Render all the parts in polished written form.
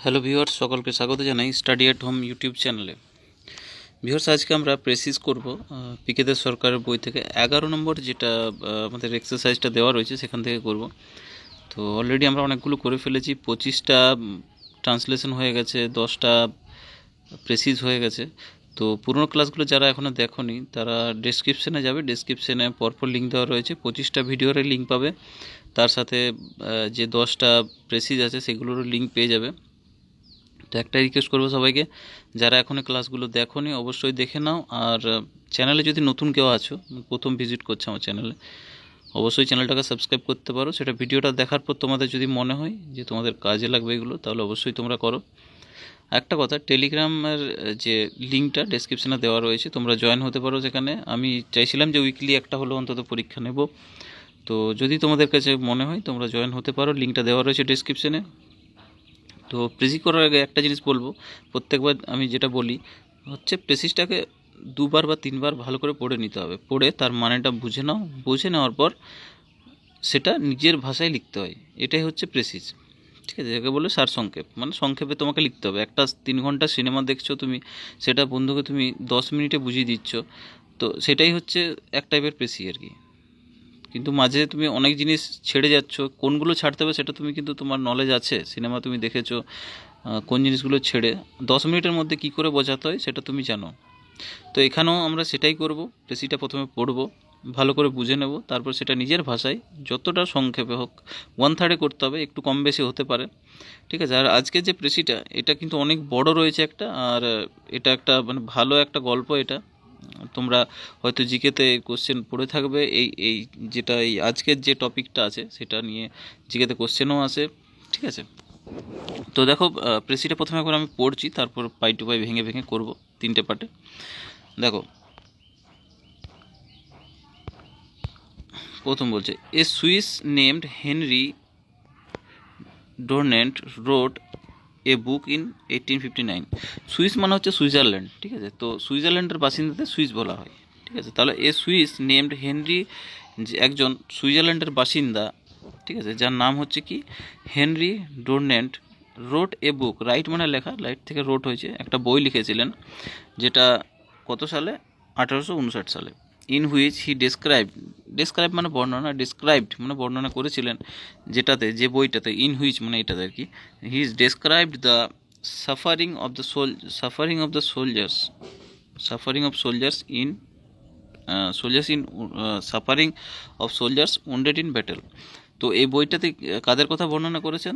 Hello viewers, সকলকে স্বাগত জানাই স্টাডি অ্যাট হোম ইউটিউব চ্যানেলে। ভিউয়ার্স, আজকে আমরা প্রেসিস করব পিকেদের সরকারের বই থেকে 11 নম্বর যেটা আমাদের এক্সারসাইজটা দেওয়া রয়েছে সেখান থেকে করব। তো অলরেডি আমরা অনেকগুলো করে ফেলেছি, 25টা ট্রান্সলেশন হয়ে গেছে, 10টা প্রেসিস হয়ে গেছে। তো পুরোনো ক্লাসগুলো যারা এখনও দেখোনি তারা ডেসক্রিপশানে যাবে, ডেসক্রিপশানে পরপর লিঙ্ক দেওয়া রয়েছে, 25টা ভিডিওর লিঙ্ক পাবে, তার সাথে যে 10টা প্রেসিস আছে সেগুলোরও লিঙ্ক পেয়ে যাবে। তো একটা রিকোয়েস্ট করবো সবাইকে, যারা এখনও ক্লাসগুলো দেখোনি অবশ্যই দেখে নাও। আর চ্যানেলে যদি নতুন কেউ আছো, প্রথম ভিজিট করছে আমার চ্যানেলে, অবশ্যই চ্যানেলটাকে সাবস্ক্রাইব করতে পারো। সেটা ভিডিওটা দেখার পর তোমাদের যদি মনে হয় যে তোমাদের কাজে লাগবে এগুলো, তাহলে অবশ্যই তোমরা করো। একটা কথা, টেলিগ্রামের যে লিঙ্কটা ডেসক্রিপশানে দেওয়া রয়েছে, তোমরা জয়েন হতে পারো সেখানে। আমি চাইছিলাম যে উইকলি একটা হলো অন্তত পরীক্ষা নেব, তো যদি তোমাদের কাছে মনে হয় তোমরা জয়েন হতে পারো, লিঙ্কটা দেওয়া রয়েছে ডেসক্রিপশানে। তো প্রেসিস করার আগে একটা জিনিস বলবো, প্রত্যেকবার আমি যেটা বলি হচ্ছে প্রেসিসটাকে 2বার বা 3বার ভালো করে পড়ে নিতে হবে। পড়ে তার মানেটা বুঝে নাও, বুঝে নেওয়ার পর সেটা নিজের ভাষায় লিখতে হয়। এটাই হচ্ছে প্রেসিস, ঠিক আছে? যাকে বলে সারসংক্ষেপ, মানে সংক্ষেপে তোমাকে লিখতে হবে। একটা 3 ঘন্টা সিনেমা দেখছো তুমি, সেটা বন্ধুকে তুমি 10 মিনিটে বুঝিয়ে দিচ্ছ, তো সেটাই হচ্ছে এক টাইপের প্রেসি আর কি। কিন্তু মাঝে তুমি অনেক জিনিস ছেড়ে যাচ্ছ, কোনগুলো ছাড়তে হবে সেটা তুমি কিন্তু তোমার নলেজ আছে, সিনেমা তুমি দেখেছো, কোন জিনিসগুলো ছেড়ে 10 মিনিটের মধ্যে কি করে বোঝাতে হয় সেটা তুমি জানো। তো এখানেও আমরা সেটাই করব, প্রেসিটা প্রথমে পড়ব, ভালো করে বুঝে নেব, তারপর সেটা নিজের ভাষায় যতটা সংক্ষেপে হোক, 1/3 করতে হবে, একটু কম বেশি হতে পারে, ঠিক আছে? আর আজকের যে প্রেসিটা এটা কিন্তু অনেক বড় রয়েছে একটা, আর এটা একটা মানে ভালো একটা গল্প এটা। তোমরা হয়তো জিকেতে কোশ্চেন পড়ে থাকবে, এই এই যেটা এই আজকের যে টপিকটা আছে সেটা নিয়ে জিকেতে কোশ্চেনও আসে, ঠিক আছে? তো দেখো, প্রেসিটা প্রথমে একবার আমি পড়ছি, তারপর পাই টু পাই ভেঙে ভেঙে করব 3টে পার্টে। দেখো, প্রথম বলছে, a Swiss named Henry Dunant wrote a book in 1859। Swiss মানে হচ্ছে সুইজারল্যান্ড, ঠিক আছে? তো সুইজারল্যান্ডের বাসিন্দাদের সুইস বলা হয়, ঠিক আছে? তাহলে এ সুইস নেমড হেনরি, যে একজন সুইজারল্যান্ডের বাসিন্দা, ঠিক আছে, যার নাম হচ্ছে কি হেনরি ডোরনেন্ট, রোট এ বুক, রাইট মানে লেখা, রাইট থেকে রোট হয়েছে, একটা বই লিখেছিলেন, যেটা কত সালে? 1859 সালে। ইন হুইচ হি ডেসক্রাইব মানে বর্ণনা, ডিসক্রাইবড মানে বর্ণনা করেছিলেন, যেটাতে, যে বইটাতে, ইন হুইচ মানে এটাতে আর কি, he is described the suffering of the suffering of the soldiers, suffering of soldiers in suffering of soldiers wounded in battle. তো এই বইটাতে কাদের কথা বর্ণনা করেছেন?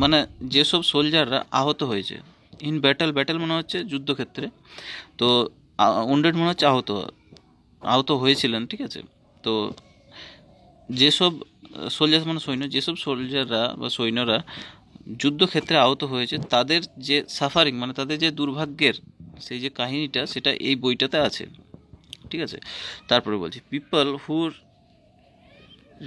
মানে যেসব সোলজাররা আহত হয়েছে, ইন ব্যাটেল, ব্যাটেল মনে হচ্ছে যুদ্ধক্ষেত্রে, তো উন্ডেড মনে হচ্ছে আহত, আহত হয়েছিলেন, ঠিক আছে? তো যেসব সোলজার মানে সৈন্য, যেসব সোলজাররা বা সৈন্যরা যুদ্ধক্ষেত্রে আহত হয়েছে, তাদের যে সাফারিং মানে তাদের যে দুর্ভাগ্যের সেই যে কাহিনীটা, সেটা এই বইটাতে আছে, ঠিক আছে? তারপরে বলছি, পিপল হু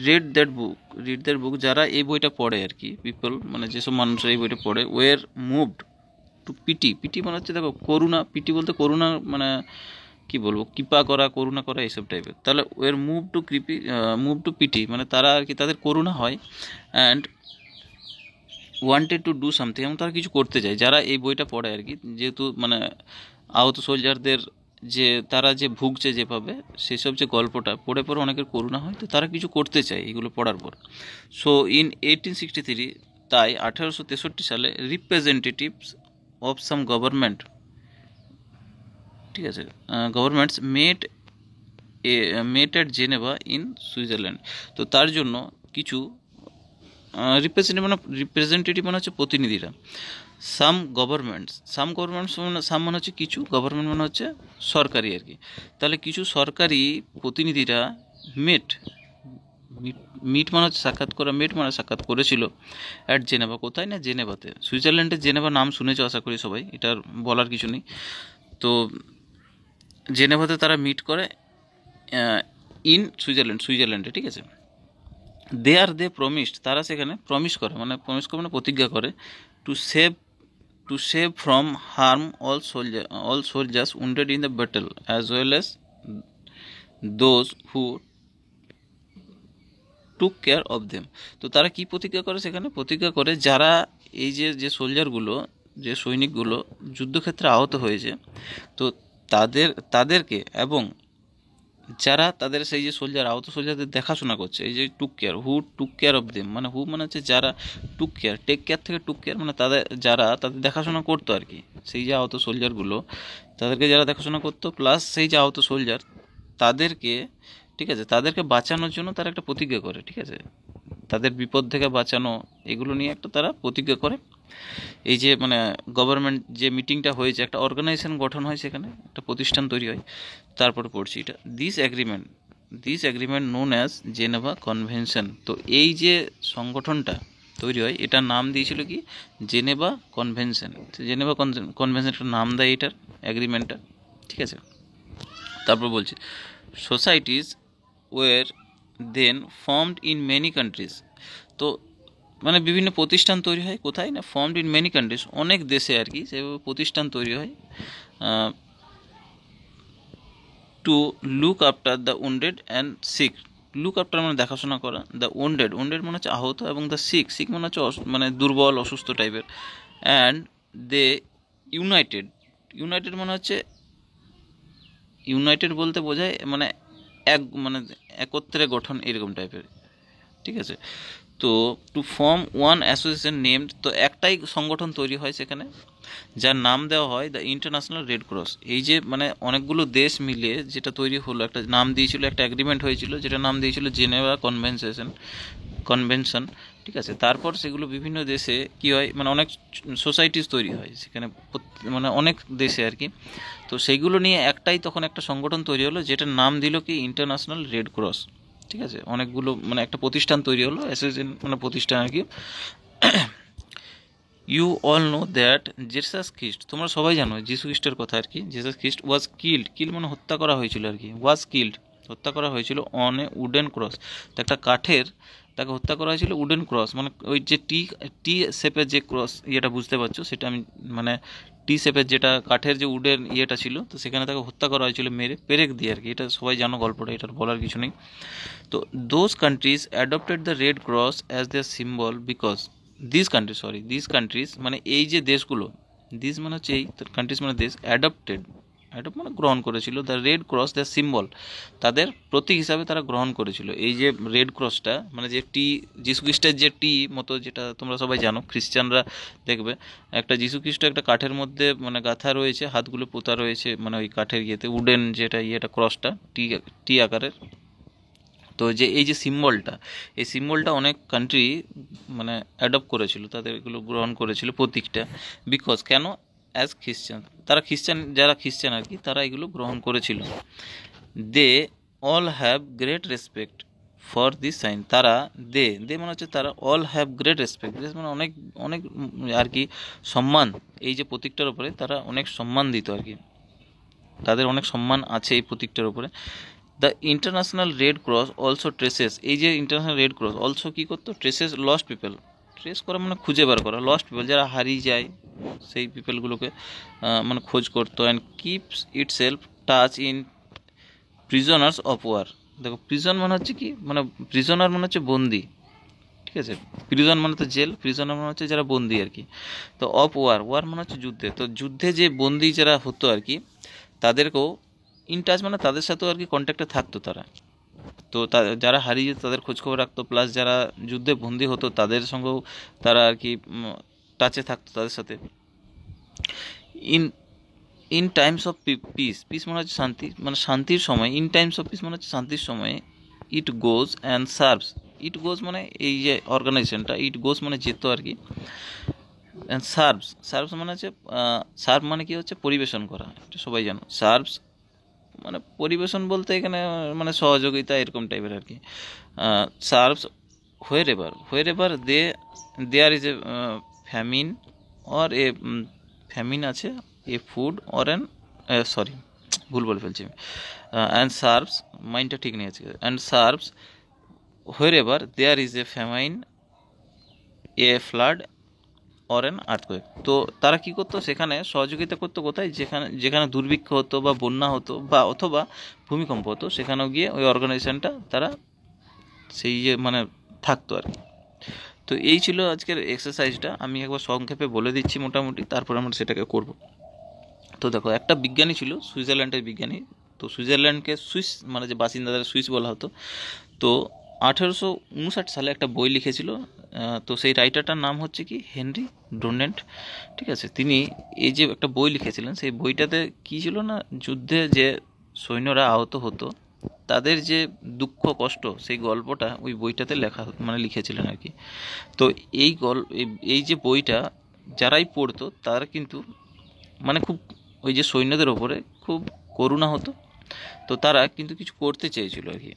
রিড দ্যাট বুক, যারা এই বইটা পড়ে আর কি, পিপল মানে যেসব মানুষরা এই বইটা পড়ে, ওয়ের মুভড টু পিটি, পিটি মানে হচ্ছে দেখো করুণা, পিটি বলতে করুণা মানে কি বলবো, কৃপা করা, করুণা করা, এইসব টাইপের। তাহলে ওয়ের মুভ টু পিটি মানে তারা আর কি, তাদের করুণা হয়, and wanted to do something, এবং তারা কিছু করতে চায়, যারা এই বইটা পড়ে আর কি। যেহেতু মানে আহত সোলজারদের যে তারা যে ভুগছে যেভাবে, সেসব যে গল্পটা পড়ে পড়ে অনেকের করুণা হয়, তো তারা কিছু করতে চায় এগুলো পড়ার পর। সো ইন 1863, তাই 1863 সালে, রিপ্রেজেন্টেটিভস অফ সাম গভর্নমেন্ট, ঠিক আছে, governments met at Geneva in Switzerland. তো তার জন্য কিছু রিপ্রেজেন্টেটিভ মানে হচ্ছে প্রতিনিধিরা, সাম গভর্নমেন্টস মানে সাম মানে হচ্ছে কিছু, গভর্নমেন্ট মানে হচ্ছে সরকারি আর কি। তাহলে কিছু সরকারি প্রতিনিধিরা মেট, মিট মানে হচ্ছে সাক্ষাৎ করা, মেট মানে সাক্ষাৎ করেছিল, অ্যাট জেনেভা, কোথায় না জেনেভাতে, সুইজারল্যান্ডের জেনেভা নাম শুনেছ আশা করি সবাই, এটার বলার কিছু নেই। তো জেনেভাতে তারা মিট করে, ইন সুইজারল্যান্ডে, ঠিক আছে? দে প্রমিসড, তারা সেখানে প্রমিস করে, মানে প্রতিজ্ঞা করে, to save from harm all soldiers wounded in the battle as well as those who took care of them. তো তারা কি প্রতিজ্ঞা করে? সেখানে প্রতিজ্ঞা করে যারা এই যে সোলজারগুলো, যে সৈনিকগুলো যুদ্ধক্ষেত্রে আহত হয়েছে, তো তাদেরকে এবং যারা তাদের সেই যে সোলজার, আহত সোলজারদের দেখাশোনা করছে, এই যে টুক care, took care of them, মানে হু মানে হচ্ছে যারা, টুক কেয়ার, টেক কেয়ার থেকে টুক কেয়ার মানে তাদের দেখাশোনা করতো আর কি, সেই যে আহত সোলজারগুলো, তাদেরকে যারা দেখাশোনা করতো, প্লাস সেই যে আহত সোলজার তাদেরকে, ঠিক আছে, তাদেরকে বাঁচানোর জন্য তারা একটা প্রতিজ্ঞা করে, ঠিক আছে, তাদের বিপদ থেকে বাঁচানো, এগুলো নিয়ে একটা তারা প্রতিজ্ঞা করে। এই যে মানে গভর্নমেন্ট যে মিটিংটা হয়েছে, একটা অর্গানাইজেশন গঠন হয়, সেখানে একটা প্রতিষ্ঠান তৈরি হয়। তারপরে পড়ছি এটা, this agreement known as Geneva convention. তো এই যে সংগঠনটা তৈরি হয়, এটার নাম দিয়েছিল কি, জেনেভা কনভেনশন। জেনেভা কনভেনশন একটা নাম দেয় এটার, অ্যাগ্রিমেন্টটা, ঠিক আছে। তারপর বলছি, societies were then formed in many countries. তো মানে বিভিন্ন প্রতিষ্ঠান তৈরি হয় কোথায় না, ফর্মড ইন মেনি কান্ট্রিজ, অনেক দেশে আর কি সেভাবে প্রতিষ্ঠান তৈরি হয়, to look after the wounded and sick. Look after মানে দেখাশোনা করা, দ্য উন্ডেড মানে হচ্ছে আহত, এবং দ্য সিক মানে হচ্ছে মানে দুর্বল অসুস্থ টাইপের, অ্যান্ড দে ইউনাইটেড মানে হচ্ছে, ইউনাইটেড বলতে বোঝায় মানে মানে একত্রে গঠন এরকম টাইপের, ঠিক আছে। তো to form one association named, তো একটাই সংগঠন তৈরি হয় সেখানে, যার নাম দেওয়া হয় দ্য ইন্টারন্যাশনাল রেড ক্রস। এই যে মানে অনেকগুলো দেশ মিলে যেটা তৈরি হলো, একটা নাম দিয়েছিল, একটা অ্যাগ্রিমেন্ট হয়েছিল, যেটা নাম দিয়েছিল জেনেভা কনভেনশন, ঠিক আছে। তারপর সেগুলো বিভিন্ন দেশে কি হয়, মানে অনেক সোসাইটিস তৈরি হয় সেখানে, মানে অনেক দেশে আর কি। তো সেইগুলো নিয়ে একটাই তখন একটা সংগঠন তৈরি হলো, যেটার নাম দিল কি ইন্টারন্যাশনাল রেড ক্রস, ঠিক আছে। অনেকগুলো মানে একটা প্রতিষ্ঠান তৈরি হলো, অ্যাসোসিয়েশন মানে প্রতিষ্ঠান আর কি। You all know that Jesus Christ, তোমরা সবাই জানো যিশু খ্রিস্টের কথা আর কি। জেসাস খ্রিস্ট ওয়াজ কিল মানে হত্যা করা হয়েছিল আর কি, ওয়াজ কিল্ড হত্যা করা হয়েছিল অন এ উডেন ক্রস। তো একটা কাঠের, তাকে হত্যা করা হয়েছিল উডেন ক্রস, মানে ওই যে টি শেপের যে ক্রস ইয়েটা বুঝতে পারছো, সেটা আমি মানে টি শেপের যেটা কাঠের যে উডেন ইয়েটা ছিল, তো সেখানে তাকে হত্যা করা হয়েছিল মেরে, পেরেক দিয়ে আর কি। এটা সবাই জানো গল্পটা, এটার বলার কিছু নেই। তো those countries adopted the red cross as their symbol because this countries মানে এই যে দেশগুলো, দিস মানে হচ্ছে এই, কান্ট্রিজ মানে দেশ, অ্যাডপ্ট মানে গ্রহণ করেছিল the red cross the symbol, তাদের প্রতীক হিসাবে তারা গ্রহণ করেছিল এই যে রেড ক্রসটা, মানে যে যীশু খ্রিস্টের যে মতো, যেটা তোমরা সবাই জানো, খ্রিস্টানরা দেখবে একটা যীশু খ্রিস্ট একটা কাঠের মধ্যে মানে গাঁথা রয়েছে, হাতগুলো পোতা রয়েছে, মানে ওই কাঠের ইয়েতে উডেন যেটা ক্রসটা টি আকারের। তো যে এই যে সিম্বলটা, এই সিম্বলটা অনেক কান্ট্রি মানে অ্যাডপ্ট করেছিল, তাদের এগুলো গ্রহণ করেছিল প্রতীকটা, বিকজ কেন, অ্যাজ খ্রিস্টান, তারা যারা খ্রিস্টান আর কি, তারা এগুলো গ্রহণ করেছিল। They all have great respect for this sign, তারা দে মানে হচ্ছে তারা, অল হ্যাভ গ্রেট রেসপেক্ট মানে অনেক অনেক আর কি সম্মান, এই যে প্রতীকটার উপরে তারা অনেক সম্মান দিত আর কি, তাদের অনেক সম্মান আছে এই প্রতীকটার উপরে। The international red cross also traces, এই যে ইন্টারন্যাশনাল রেড ক্রস অলসো কী করতো, ট্রেসেস লস্ট পিপল, ট্রেস করা মানে খুঁজে বার করা, লস্ট পিপল যারা হারিয়ে যায় সেই পিপলগুলোকে মানে খোঁজ করতো, and keeps itself touch in prisoners of war. দেখো প্রিজন মানে হচ্ছে কি, মানে প্রিজনার মানে হচ্ছে বন্দি, ঠিক আছে, প্রিজন মানে তো জেল, প্রিজনার মানে হচ্ছে যারা বন্দি আর কি। তো অফ ওয়ার মানে হচ্ছে যুদ্ধে, তো যুদ্ধে যে বন্দি যারা হতো আর কি, তাদেরকেও ইন টাচ মানে তাদের সাথেও আর কি কন্ট্যাক্টে থাকতো তারা। তো যারা হারিয়ে যেত তাদের খোঁজখবর রাখতো, প্লাস যারা যুদ্ধে বন্দি হতো তাদের সঙ্গেও তারা আর কি টাচে থাকতো তাদের সাথে। ইন টাইমস অফ পিস মানে হচ্ছে শান্তি, মানে শান্তির সময়, ইন টাইমস অফ পিস মানে হচ্ছে শান্তির সময়ে, ইট গোজ অ্যান্ড সার্ভস, ইট গোজ মানে এই যে অর্গানাইজেশনটা, ইট গোজ মানে যেত আর কি, অ্যান্ড সার্ভস মানে হচ্ছে, সার্ভ মানে কি হচ্ছে পরিবেশন করা, এটা সবাই জানো। সার্ভস মানে পরিবেশন বলতে এখানে মানে সহযোগিতা এরকম টাইপের আর কি। Serves wherever there is a famine or a famine আছে, a food or an sorry ভুল বলে ফেলছি আমি, অ্যান্ড সার্ভস, মাইন্ডটা ঠিক নেই আছে, and serves wherever there is a famine, a flood or an earthquake. তো তারা কী করতো, সেখানে সহযোগিতা করতো কোথায়, যেখানে দুর্ভিক্ষ হতো বা বন্যা হতো বা অথবা ভূমিকম্প হতো, সেখানেও গিয়ে ওই অর্গানাইজেশনটা তারা সেই যে মানে থাকতো আর কি। তো এই ছিল আজকের এক্সারসাইজটা, আমি একবার সংক্ষেপে বলে দিচ্ছি মোটামুটি, তারপর আমরা সেটাকে করব। তো দেখো, একটা বিজ্ঞানী ছিল, সুইজারল্যান্ডের বিজ্ঞানী। তো সুইজারল্যান্ডকে সুইস মানে যে বাসিন্দাদের সুইস বলা হতো। তো 1859 সালে একটা বই লিখেছিল। তো সেই রাইটারটার নাম হচ্ছে কি হেনরি ডুনেন্ট। ঠিক আছে, তিনি এই যে একটা বই লিখেছিলেন, সেই বইটাতে কী ছিল না, যুদ্ধে যে সৈন্যরা আহত হতো তাদের যে দুঃখ কষ্ট, সেই গল্পটা ওই বইটাতে লেখা মানে লিখেছিলেন আর কি। তো এই যে বইটা যারাই পড়তো তারা কিন্তু মানে খুব ওই যে সৈন্যদের ওপরে খুব করুণা হতো। তো তারা কিন্তু কিছু করতে চেয়েছিল আর কি,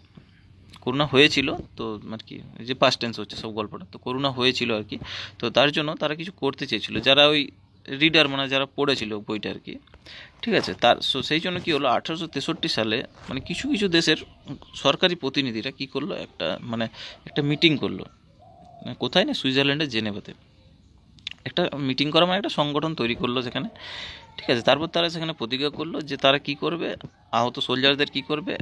করুণা হয়েছিল। তো আর কি যে পাস্ট টেন্স হচ্ছে সব গল্পটা, তো করুণা হয়েছিল আর কি। তো তার জন্য তারা কিছু করতে চেয়েছিল, যারা ওই রিডার মানে যারা পড়েছিল বইটা আর কি। ঠিক আছে, তার সেই জন্য কি হলো, 1863 সালে মানে কিছু কিছু দেশের সরকারি প্রতিনিধিরা কি করলো, একটা মিটিং করলো। কোথায় না, সুইজারল্যান্ডের জেনেভাতে একটা মিটিং করা মানে একটা সংগঠন তৈরি করলো সেখানে। ঠিক আছে, তারপর তারা সেখানে প্রতিজ্ঞা করলো যে তারা কি করবে, আহত সোলজারদের কি করবে,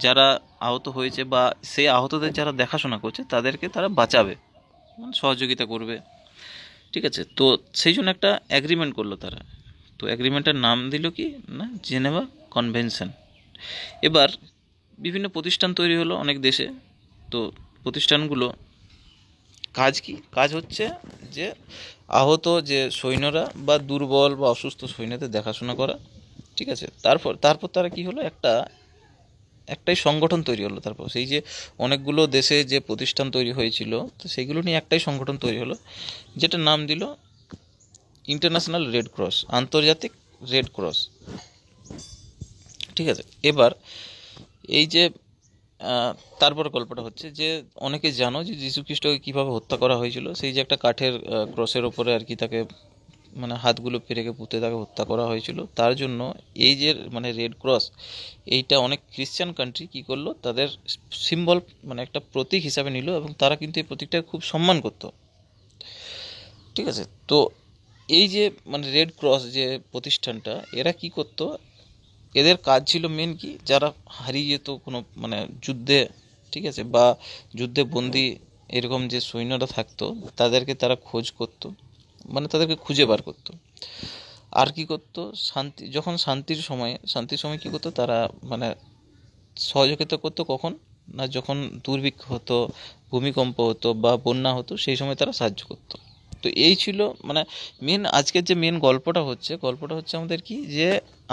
যারা আহত হয়েছে বা সেই আহতদের যারা দেখাশোনা করছে তাদেরকে তারা বাঁচাবে, মানে সহযোগিতা করবে। ঠিক আছে, তো সেই জন্য একটা অ্যাগ্রিমেন্ট করলো তারা। তো অ্যাগ্রিমেন্টের নাম দিল কি না, জেনেভা কনভেনশন। এবার বিভিন্ন প্রতিষ্ঠান তৈরি হলো অনেক দেশে। তো প্রতিষ্ঠানগুলো কাজ হচ্ছে যে আহত যে সৈন্যরা বা দুর্বল বা অসুস্থ সৈন্যদের দেখাশোনা করা। ঠিক আছে, তারপর তারা কি হলো, একটাই সংগঠন তৈরি হলো। তারপর সেই যে অনেকগুলো দেশে যে প্রতিষ্ঠান তৈরি হয়েছিল, তো সেইগুলো নিয়ে একটাই সংগঠন তৈরি হলো, যেটার নাম দিল ইন্টারন্যাশনাল রেড ক্রস, আন্তর্জাতিক রেড ক্রস। ঠিক আছে, এবার এই যে তারপর গল্পটা হচ্ছে যে অনেকে জানো যে যীশু খ্রিস্টকে কীভাবে হত্যা করা হয়েছিল। সেই যে একটা কাঠের ক্রসের ওপরে আর কি তাকে মানে হাতগুলো পেরেকে পুঁতে তাকে হত্যা করা হয়েছিল। তার জন্য এই যে মানে রেড ক্রস, এইটা অনেক খ্রিশ্চান কান্ট্রি কী করলো, তাদের সিম্বল মানে একটা প্রতীক হিসাবে নিল, এবং তারা কিন্তু এই প্রতীকটার খুব সম্মান করত। ঠিক আছে, তো এই যে মানে রেড ক্রস যে প্রতিষ্ঠানটা, এরা কি করত, এদের কাজ ছিল মেন কি, যারা হারিয়ে যেত কোনো মানে যুদ্ধে, ঠিক আছে, বা যুদ্ধে বন্দি এরকম যে সৈন্যরা থাকতো, তাদেরকে তারা খোঁজ করত, মানে তাদেরকে খুঁজে বার করতো। আর কি করতো, যখন শান্তির সময় কি করতো, তারা মানে সহযোগিতা করতো কখন না, যখন দুর্ভিক্ষ হতো, ভূমিকম্প হতো বা বন্যা হতো, সেই সময় তারা সাহায্য করতো। তো এই ছিল মানে আজকের যে মেন গল্পটা হচ্ছে আমাদের কি, যে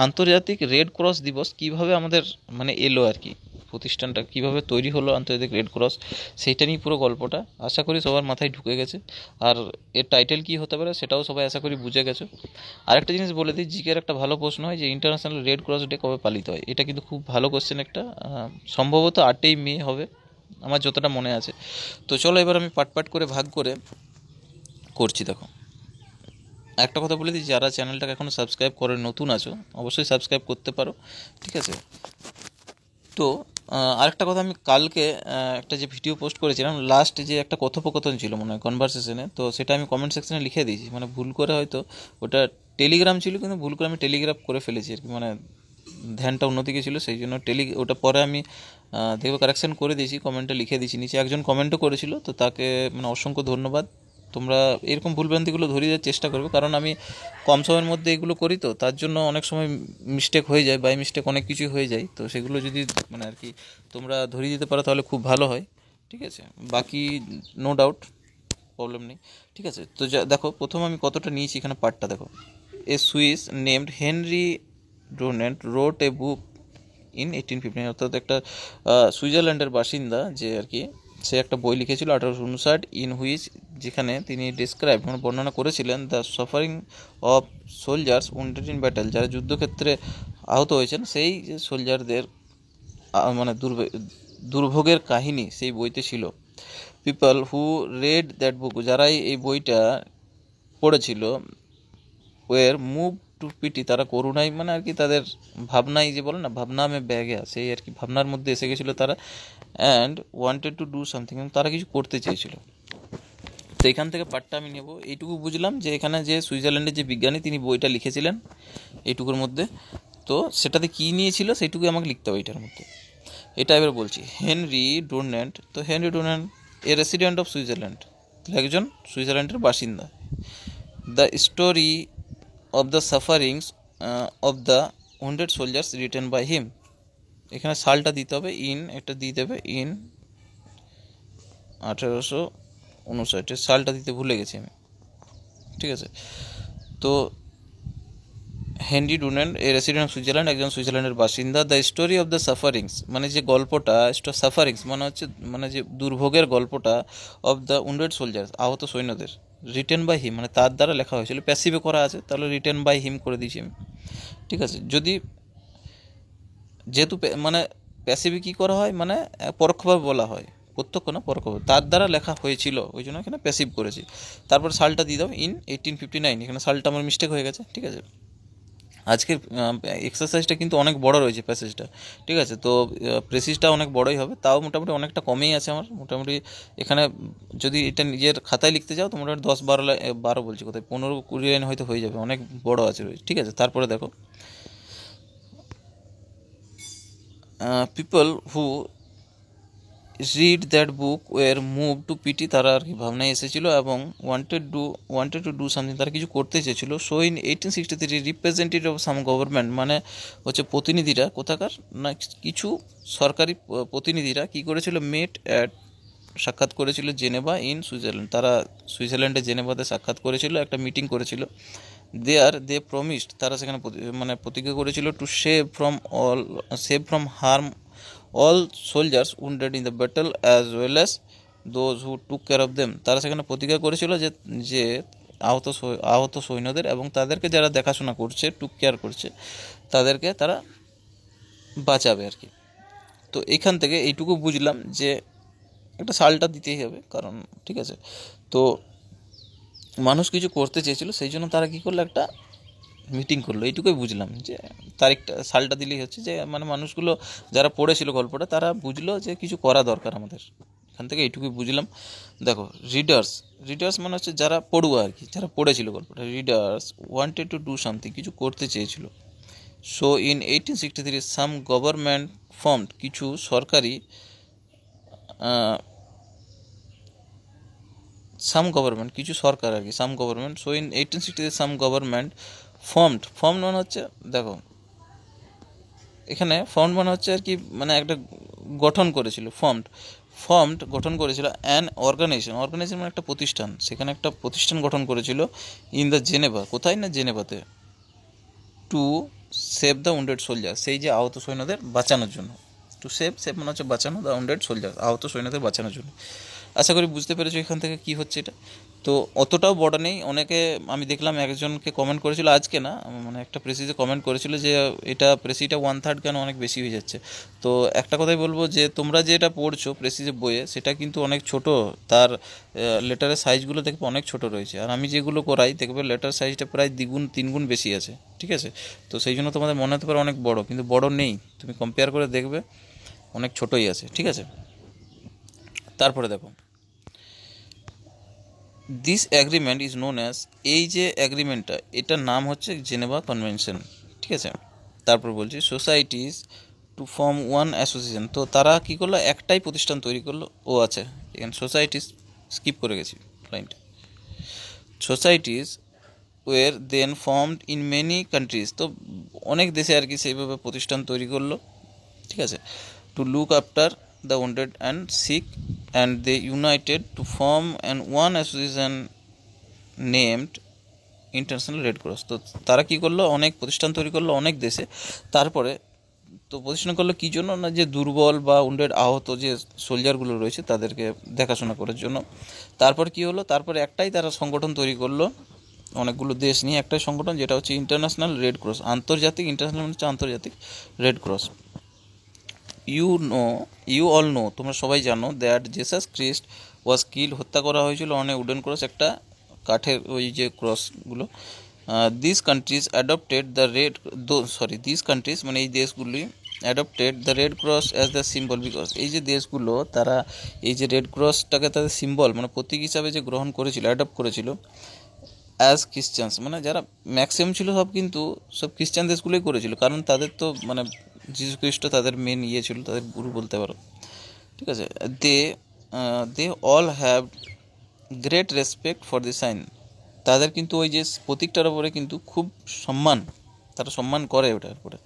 আন্তর্জাতিক রেড ক্রস দিবস কিভাবে আমাদের মানে এলো আর কি, প্রতিষ্ঠানটা কিভাবে তৈরি হলো আন্তর্জাতিক রেড ক্রস, সেইটা নিয়ে পুরো গল্পটা। আশা করি সবার মাথায় ঢুকে গেছে, আর এর টাইটেল কি হতে পারে সেটাও সবাই আশা করি বুঝে গেছো। আরেকটা জিনিস বলে দিই, জিকের একটা ভালো প্রশ্ন হয় যে ইন্টারন্যাশনাল রেড ক্রস ডে কবে পালিত হয়। এটা কিন্তু খুব ভালো কোশ্চেন একটা, সম্ভবত 8ই মে হবে আমার যতটা মনে আছে। তো চলো এবার আমি পাট করে ভাগ করে করছি। দেখো, একটা কথা বলে দিই, যারা চ্যানেলটাকে এখনও সাবস্ক্রাইব করে নতুন আছো, অবশ্যই সাবস্ক্রাইব করতে পারো। ঠিক আছে, তো আরেকটা কথা, আমি কালকে একটা যে ভিডিও পোস্ট করেছিলাম, লাস্ট যে একটা কথোপকথন ছিল মনে হয় কনভারসেশনে, তো সেটা আমি কমেন্ট সেকশনে লিখে দিয়েছি, মানে ভুল করে হয়তো ওটা টেলিগ্রাম ছিল, কিন্তু ভুল করে আমি টেলিগ্রাফ করে ফেলেছি আর কি, মানে ধ্যানটা অন্যদিকে ছিল, সেই জন্য ওটা পরে আমি দেখবো কারেকশান করে দিয়েছি, কমেন্টে লিখে দিয়েছি। নিচে একজন কমেন্টও করেছিল, তো তাকে মানে অসংখ্য ধন্যবাদ। তোমরা এরকম ভুলভ্রান্তিগুলো ধরিয়ে দেওয়ার চেষ্টা করবে, কারণ আমি কম সময়ের মধ্যে এগুলো করি, তো তার জন্য অনেক সময় মিস্টেক হয়ে যায়, বাই মিস্টেক অনেক কিছুই হয়ে যায়। তো সেগুলো যদি মানে আর কি তোমরা ধরিয়ে দিতে পারো তাহলে খুব ভালো হয়। ঠিক আছে, বাকি নো ডাউট, প্রবলেম নেই। ঠিক আছে, তো দেখো প্রথম আমি কতটা নিয়েছি এখানে পার্টটা দেখো। A Swiss named Henry Dunant wrote a book in 1859, অর্থাৎ একটা সুইজারল্যান্ডের বাসিন্দা যে আর কি, সে একটা বই লিখেছিল 1859, ইন হুইচ, যেখানে তিনি ডিসক্রাইব মানে বর্ণনা করেছিলেন the suffering of soldiers wounded in battle, যারা যুদ্ধক্ষেত্রে আহত হয়েছেন সেই সোলজারদের মানে দুর্ভোগের কাহিনী সেই বইতে ছিল। পিপল হু রেড দ্যাট বুক, যারাই এই বইটা পড়েছিল, ওয়ের মুভ টু পিটি, তারা করুণাই মানে আর কি তাদের ভাবনাই যে বলে না, ভাবনা মে ব্যাগে সেই আর কি ভাবনার মধ্যে এসে গেছিলো তারা, and wanted to do something, তারা কিছু করতে চেয়েছিল। তো এখান থেকে পার্টটা আমি নেব। এইটুকু বুঝলাম যে এখানে যে সুইজারল্যান্ডের যে বিজ্ঞানী তিনি বইটা লিখেছিলেন এইটুকুর মধ্যে, তো সেটাতে কী নিয়েছিল সেইটুকু আমাকে লিখতে হবে এটার মধ্যে। এটা এবার বলছি, হেনরি ডোনেন্ট। তো Henry Dunant a resident of Switzerland, তাহলে একজন সুইজারল্যান্ডের বাসিন্দা। The story of the sufferings of the wounded soldiers written by him. এখানে সালটা দিতে হবে, ইন একটা দিয়ে দেবে, ইন 1859, সালটা দিতে ভুলে গেছি আমি, ঠিক আছে। তো Henry Dunant a resident of Switzerland, একজন সুইজারল্যান্ডের বাসিন্দা। The story of the sufferings মানে যে গল্পটা, সাফারিংস মানে হচ্ছে মানে যে দুর্ভোগের গল্পটা, অফ দ্য উন্ডেড সোলজার্স আহত সৈন্যদের, রিটেন বাই হিম মানে তার দ্বারা লেখা হয়েছিল, প্যাসিভে করা আছে তাহলে রিটেন বাই হিম করে দিয়েছি আমি, ঠিক আছে। যদি যেহেতু মানে প্যাসিভে কী করা হয় মানে পরোক্ষভাবে বলা হয়, প্রত্যক্ষ না পরোক্ষভাবে, তার দ্বারা লেখা হয়েছিল, ওই জন্য এখানে প্যাসিভ করেছি। তারপর সালটা দিয়ে দাও, ইন 1859, এখানে সালটা আমার মিস্টেক হয়ে গেছে, ঠিক আছে। আজকের এক্সারসাইজটা কিন্তু অনেক বড় রয়েছে প্যাসেজটা, ঠিক আছে। তো প্রেসিজটা অনেক বড়ই হবে, তাও মোটামুটি অনেকটা কমেই আছে আমার মোটামুটি। এখানে যদি এটা নিজের খাতায় লিখতে যাও তো মোটামুটি 10-12 লাইন, 12 বলছি কোথায়, 15-20 লাইন হয়তো হয়ে যাবে, অনেক বড় আছে রয়েছে, ঠিক আছে। তারপরে দেখো, people who read that book were move to pity, তারা আর কি ভাবনায় এসেছিলো এবং ওয়ান্টেড টু ডু সামথিং, তারা কিছু করতে চেয়েছিলো। So in 1863 representative of some government মানে হচ্ছে প্রতিনিধিরা, কোথাকার না কিছু সরকারি প্রতিনিধিরা কী করেছিল, মেট অ্যাট সাক্ষাৎ করেছিল জেনেভা ইন সুইজারল্যান্ড, তারা সুইজারল্যান্ডের জেনেভাতে সাক্ষাৎ করেছিল, একটা মিটিং করেছিল। দে প্রমিসড, তারা সেখানে মানে প্রতিজ্ঞা করেছিল, to save from harm all soldiers wounded in the battle as well as those who took care of them, তারা সেখানে প্রতিজ্ঞা করেছিল যে আহত সৈন্যদের এবং তাদেরকে যারা দেখাশোনা করছে, টুক কেয়ার করছে, তাদেরকে তারা বাঁচাবে আর কি। তো এখান থেকে এইটুকু বুঝলাম যে একটা সালটা দিতেই হবে, কারণ ঠিক আছে। তো মানুষ কিছু করতে চেয়েছিল, সেই জন্য তারা কী করলো, একটা মিটিং করলো, এইটুকুই বুঝলাম যে তারিখটা সালটা দিলেই হচ্ছে, যে মানে মানুষগুলো যারা পড়েছিল গল্পটা তারা বুঝলো যে কিছু করা দরকার আমাদের, এখান থেকে এইটুকুই বুঝলাম। দেখো, রিডার্স মানে হচ্ছে যারা পড়ুয়া আর কি, যারা পড়েছিল গল্পটা, readers wanted to do something, কিছু করতে চেয়েছিল। So in 1863 some government formed, কিছু সরকারি কিছু সরকার আর কি, some government. So in 1863 some government formed মানে হচ্ছে, দেখো এখানে ফর্মড মানে হচ্ছে আর কি, মানে একটা গঠন করেছিল, গঠন করেছিল অ্যান অর্গানাইজেশন মানে একটা প্রতিষ্ঠান, সেখানে একটা প্রতিষ্ঠান গঠন করেছিল ইন দ্য জেনেভা, কোথায় না জেনেভাতে, to save the wounded soldier, সেই যে আহত সৈন্যদের বাঁচানোর জন্য। টু সেভ মানে হচ্ছে বাঁচানো, দ্য উন্ডেড সোলজার আহত সৈন্যদের বাঁচানোর জন্য। আশা করি বুঝতে পেরেছো এখান থেকে কি হচ্ছে এটা। তো অতটাও বড় নেই, অনেকে আমি দেখলাম একজনকে কমেন্ট করেছিল, আজকে না মানে একটা প্রেসিজে কমেন্ট করেছিল যে এটা প্রেসিটা 1/3 কেন অনেক বেশি হয়ে যাচ্ছে। তো একটা কথাই বলবো যে তোমরা যে এটা পড়ছো প্রেসিজে বইয়ে, সেটা কিন্তু অনেক ছোট, তার লেটারের সাইজগুলো দেখবে অনেক ছোট রয়েছে, আর আমি যেগুলো করাই দেখবে লেটার সাইজটা প্রায় 2-3 গুণ বেশি আছে, ঠিক আছে। তো সেই জন্য তোমাদের মনে হতে পারে অনেক বড়, কিন্তু বড় নেই, তুমি কম্পেয়ার করে দেখবে অনেক ছোটই আছে, ঠিক আছে। তারপরে দেখো, this agreement is known as, এই যে অ্যাগ্রিমেন্টটা এটার নাম হচ্ছে জেনেভা কনভেনশন, ঠিক আছে। তারপর বলছি societies to form one association, তো তারা কী করলো, একটাই প্রতিষ্ঠান তৈরি করলো, ও আছে এখানে সোসাইটিস স্কিপ করে গেছি লাইনটা। Societies were then formed in many countries, তো অনেক দেশে আর কি সেইভাবে প্রতিষ্ঠান তৈরি করলো, ঠিক আছে। Two look after the wounded and sick, and they united to form an one association named international red cross. তো তারা কী করলো, অনেক প্রতিষ্ঠান তৈরি করলো অনেক দেশে, তারপরে তো প্রতিষ্ঠান করলো কী জন্য না, যে দুর্বল বা উন্ডেড আহত যে সোলজারগুলো রয়েছে তাদেরকে দেখাশোনা করার জন্য। তারপর কি হলো, তারপরে একটাই তারা সংগঠন তৈরি করলো, অনেকগুলো দেশ নিয়ে একটাই সংগঠন, যেটা হচ্ছে ইন্টারন্যাশনাল রেড ক্রস, ইন্টারন্যাশনাল হচ্ছে আন্তর্জাতিক red cross. You all know, তোমরা সবাই জানো, that Jesus Christ was killed, হত্যা করা হয়েছিল অন এ উডেন ক্রস, একটা কাঠের ওই যে ক্রসগুলো। This countries adopted the this countries মানে এই দেশগুলি adopted the red cross as the symbol, because এই যে দেশগুলো তারা এই যে রেড ক্রসটাকে তাদের সিম্বল মানে প্রতীক হিসাবে যে গ্রহণ করেছিল, অ্যাডপ্ট করেছিল, অ্যাজ খ্রিশ্চানস মানে যারা ম্যাক্সিমাম ছিল সব, কিন্তু সব খ্রিশ্চান দেশগুলোই করেছিল, কারণ তাদের তো মানে যীশু খ্রিস্ট তাদের মেন ছিল, তাদের গুরু বলতে পারো, ঠিক আছে। They all have great respect for the sign, তাদের কিন্তু ওই যে প্রতীকটার উপরে কিন্তু খুব সম্মান, তারা সম্মান করে ওটার উপরে।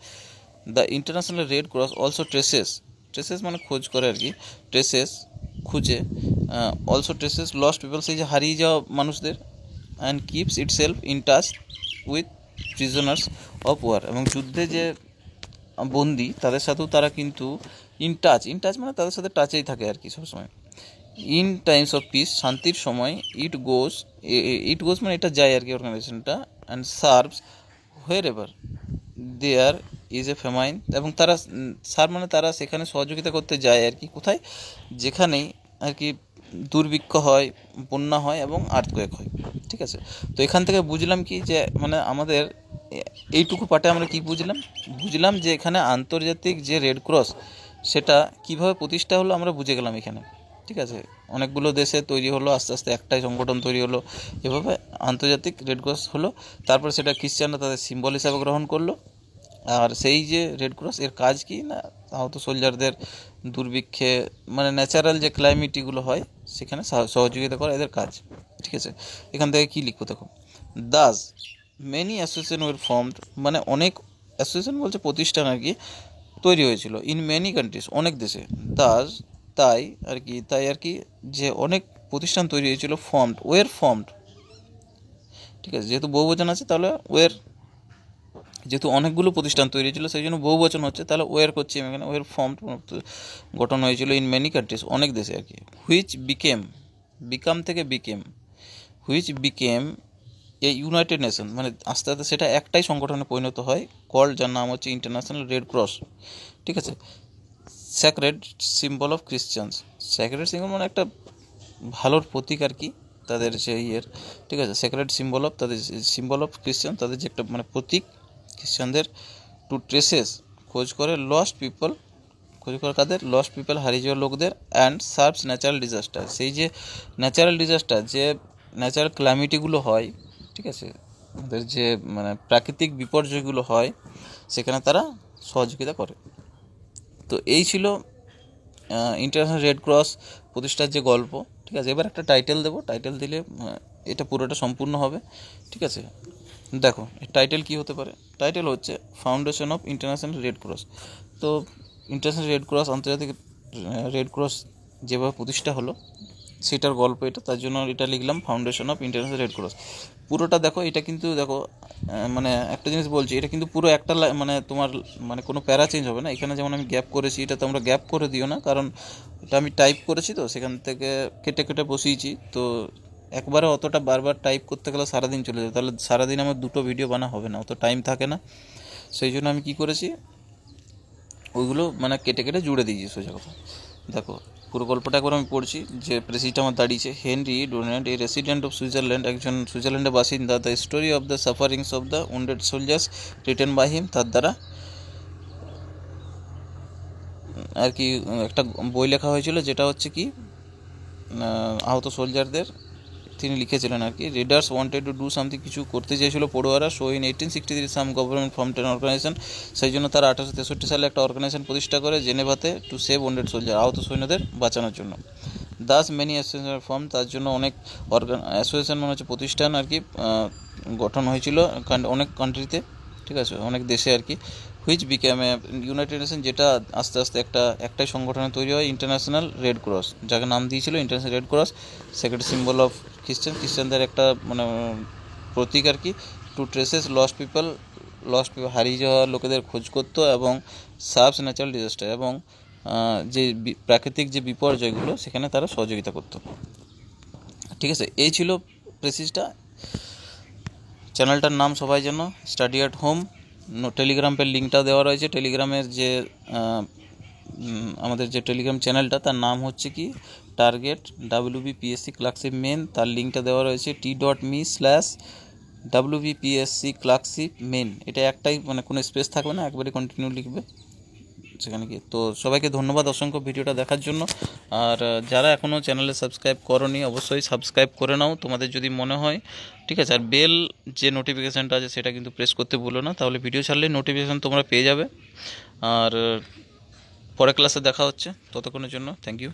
The international red cross also traces, traces মানে খোঁজ করে আর কি, ট্রেসেস খুঁজে, অলসো ট্রেসেস লস্ট পিপল, সেই যে হারিয়ে যাওয়া মানুষদের, and keeps itself in touch with prisoners of war, এবং যুদ্ধে যে বন্দি তাদের সাথেও তারা কিন্তু ইন টাচ মানে তাদের সাথে টাচেই থাকে আর কি সবসময়। ইন টাইমস অফ পিস, শান্তির সময়, ইট গোজ মানে এটা যায় আর কি অর্গানাইজেশনটা, and serves wherever there is a famine, এবং তারা সার্ভ মানে তারা সেখানে সহযোগিতা করতে যায় আর কি, কোথায়, যেখানেই আর কি দুর্ভিক্ষ হয়, বন্যা হয় এবং আর্থকোয়েক হয়। ঠিক আছে, তো এখান থেকে বুঝলাম কি যে মানে আমাদের এইটুকু পার্টে আমরা কি বুঝলাম যে এখানে আন্তর্জাতিক যে রেড ক্রস সেটা কিভাবে প্রতিষ্ঠা হলো আমরা বুঝে গেলাম এখানে। ঠিক আছে, অনেকগুলো দেশে তৈরি হলো, আস্তে আস্তে একটাই সংগঠন তৈরি হলো, এভাবে আন্তর্জাতিক রেড ক্রস হলো। তারপর সেটা খ্রিস্টানরা তাদের সিম্বল হিসাবে গ্রহণ করলো। আর সেই যে রেড ক্রস এর কাজ কি না, আহত সোলজারদের দুর্ভিক্ষে মানে ন্যাচারাল যে ক্লাইমেটগুলো হয় সেখানে সহযোগিতা করা এদের কাজ। ঠিক আছে, এখান থেকে কী লিখবো দেখো, thus many association were formed, মানে অনেক অ্যাসোসিয়েশন বলছে প্রতিষ্ঠান আর কি তৈরি হয়েছিল, ইন মেনি কান্ট্রিজ, অনেক দেশে। দাস তাই আর কি যে অনেক প্রতিষ্ঠান তৈরি হয়েছিল, ফর্মড। ঠিক আছে, যেহেতু বহুবচন আছে তাহলে ওয়ের, যেহেতু অনেকগুলো প্রতিষ্ঠান তৈরি হয়েছিল সেই জন্য বহুবচন হচ্ছে, তাহলে ওয়ের করছি আমি এখানে, ওয়ের ফর্মড গঠন হয়েছিল ইন মেনি কান্ট্রিজ, অনেক দেশে আর কি। Which became A United nation, মানে আস্তে আস্তে সেটা একটাই সংগঠনে পরিণত হয়, কল্ড, যার নাম হচ্ছে ইন্টারন্যাশনাল রেড ক্রস। ঠিক আছে, sacred symbol of Christians, sacred symbol মানে একটা ভালোর প্রতীক আর কি তাদের সেই ইয়ের। ঠিক আছে, স্যাক্রেড সিম্বল অফ ক্রিশ্চিয়ান, তাদের যে একটা মানে প্রতীক খ্রিস্টানদের। টু ট্রেসেস খোঁজ করে, কাদের, লস্ট পিপল হারিয়ে যাওয়া লোকদের, অ্যান্ড সার্ভস ন্যাচারাল ডিজাস্টার, সেই যে ন্যাচারাল ডিজাস্টার যে ন্যাচারাল ক্লাইমেটিগুলো হয়, ঠিক আছে, ওদের যে মানে প্রাকৃতিক বিপর্যয়গুলো হয় সেখানে তারা সহযোগিতা করে। তো এই ছিল ইন্টারন্যাশনাল রেড ক্রস প্রতিষ্ঠার যে গল্প। ঠিক আছে, এবার একটা টাইটেল দেবো, টাইটেল দিলে এটা পুরোটা সম্পূর্ণ হবে। ঠিক আছে, দেখো টাইটেল কি হতে পারে, টাইটেল হচ্ছে foundation of international red cross. তো ইন্টারন্যাশনাল রেড ক্রস, আন্তর্জাতিক রেড ক্রস যেভাবে প্রতিষ্ঠা হলো সেটার গল্প এটা, তার জন্য এটা লিখলাম foundation of international red cross. পুরোটা দেখো, এটা কিন্তু দেখো মানে একটা জিনিস বলছি, এটা কিন্তু পুরো একটা মানে তোমার মানে কোনো প্যারা চেঞ্জ হবে না। এখানে যেমন আমি গ্যাপ করেছি, এটা তোমরা গ্যাপ করে দিও না, কারণ এটা আমি টাইপ করেছি তো সেখান থেকে কেটে কেটে বসিয়েছি। তো একবারে অতটা বারবার টাইপ করতে গেলে সারাদিন চলে যাবে, তাহলে সারাদিন আমার দুটো ভিডিও বানা হবে না, অত টাইম থাকে না। সেই জন্য আমি কি করেছি, ওইগুলো মানে কেটে কেটে জুড়ে দিয়েছি সোজা কথা। দেখো পুরো গল্পটা একবার আমি পড়ছি, যে প্রেসিডেন্ট আমার দাঁড়িয়েছে, Henry Donald, a resident of Switzerland, একজন সুইজারল্যান্ডের বাসিন্দা। The story of the sufferings of the wounded soldiers written by him, তার দ্বারা আর কি একটা বই লেখা হয়েছিল, যেটা হচ্ছে কি আহত সোলজারদের তিনি লিখেছিলেন আর কি। Readers wanted to do something, কিছু করতে চেয়েছিল পড়ুয়ারা। So in 1863 some government formed an organization, সেই জন্য তারা 1863 সালে একটা অর্গানাইজেশন প্রতিষ্ঠা করে জেনেভাতে, টু সেভ ওয়ান্টেড সোলজার, আহত সৈন্যদের বাঁচানোর জন্য। দাস মেনি অ্যাসোসিয়েশন ফর্ম, তার জন্য অনেক অ্যাসোসিয়েশন মানে হচ্ছে প্রতিষ্ঠান আর কি গঠন হয়েছিল অনেক কান্ট্রিতে। ঠিক আছে, অনেক দেশে আর কি। হুইচ বিকেম ইউনাইটেড নেশন, যেটা আস্তে আস্তে একটাই সংগঠনে তৈরি হয়, ইন্টারন্যাশনাল রেড ক্রস, যাকে নাম দিয়েছিল international red cross. Secret symbol of খ্রিস্টানদের একটা মানে প্রতীক আর কি। টু ট্রেসেস লস্ট পিপল, হারিয়ে যাওয়া লোকেদের খোঁজ করতো, এবং সার্ভস ন্যাচারাল ডিজাস্টার, এবং যে প্রাকৃতিক যে বিপর্যয়গুলো সেখানে তারা সহযোগিতা করতো। ঠিক আছে, এই ছিল প্রেসিসটা। চ্যানেলটার নাম সবাই যেন স্টাডি অ্যাট হোম। টেলিগ্রামের লিঙ্কটা দেওয়া রয়েছে, টেলিগ্রামের যে আমাদের যে টেলিগ্রাম চ্যানেলটা তার নাম হচ্ছে কি টার্গেট WBPSC ক্লার্কশিপ মেন, তার লিঙ্কটা দেওয়া রয়েছে t.me/WBPSC ক্লার্কশিপ মেন। এটা একটাই, মানে কোনো স্পেস থাকবে না, একবারে কন্টিনিউ লিখবে সেখানে গিয়ে। তো সবাইকে ধন্যবাদ অসংখ্য ভিডিওটা দেখার জন্য। আর যারা এখনও চ্যানেলে সাবস্ক্রাইব করোনি অবশ্যই সাবস্ক্রাইব করে নাও তোমাদের যদি মনে হয়। ঠিক আছে, আর বেল যে নোটিফিকেশানটা আছে সেটা কিন্তু প্রেস করতে ভুলো না, তাহলে ভিডিও ছাড়লেই নোটিফিকেশান তোমরা পেয়ে যাবে। আর পরের ক্লাসে দেখা হচ্ছে, ততক্ষণের জন্য থ্যাংক ইউ।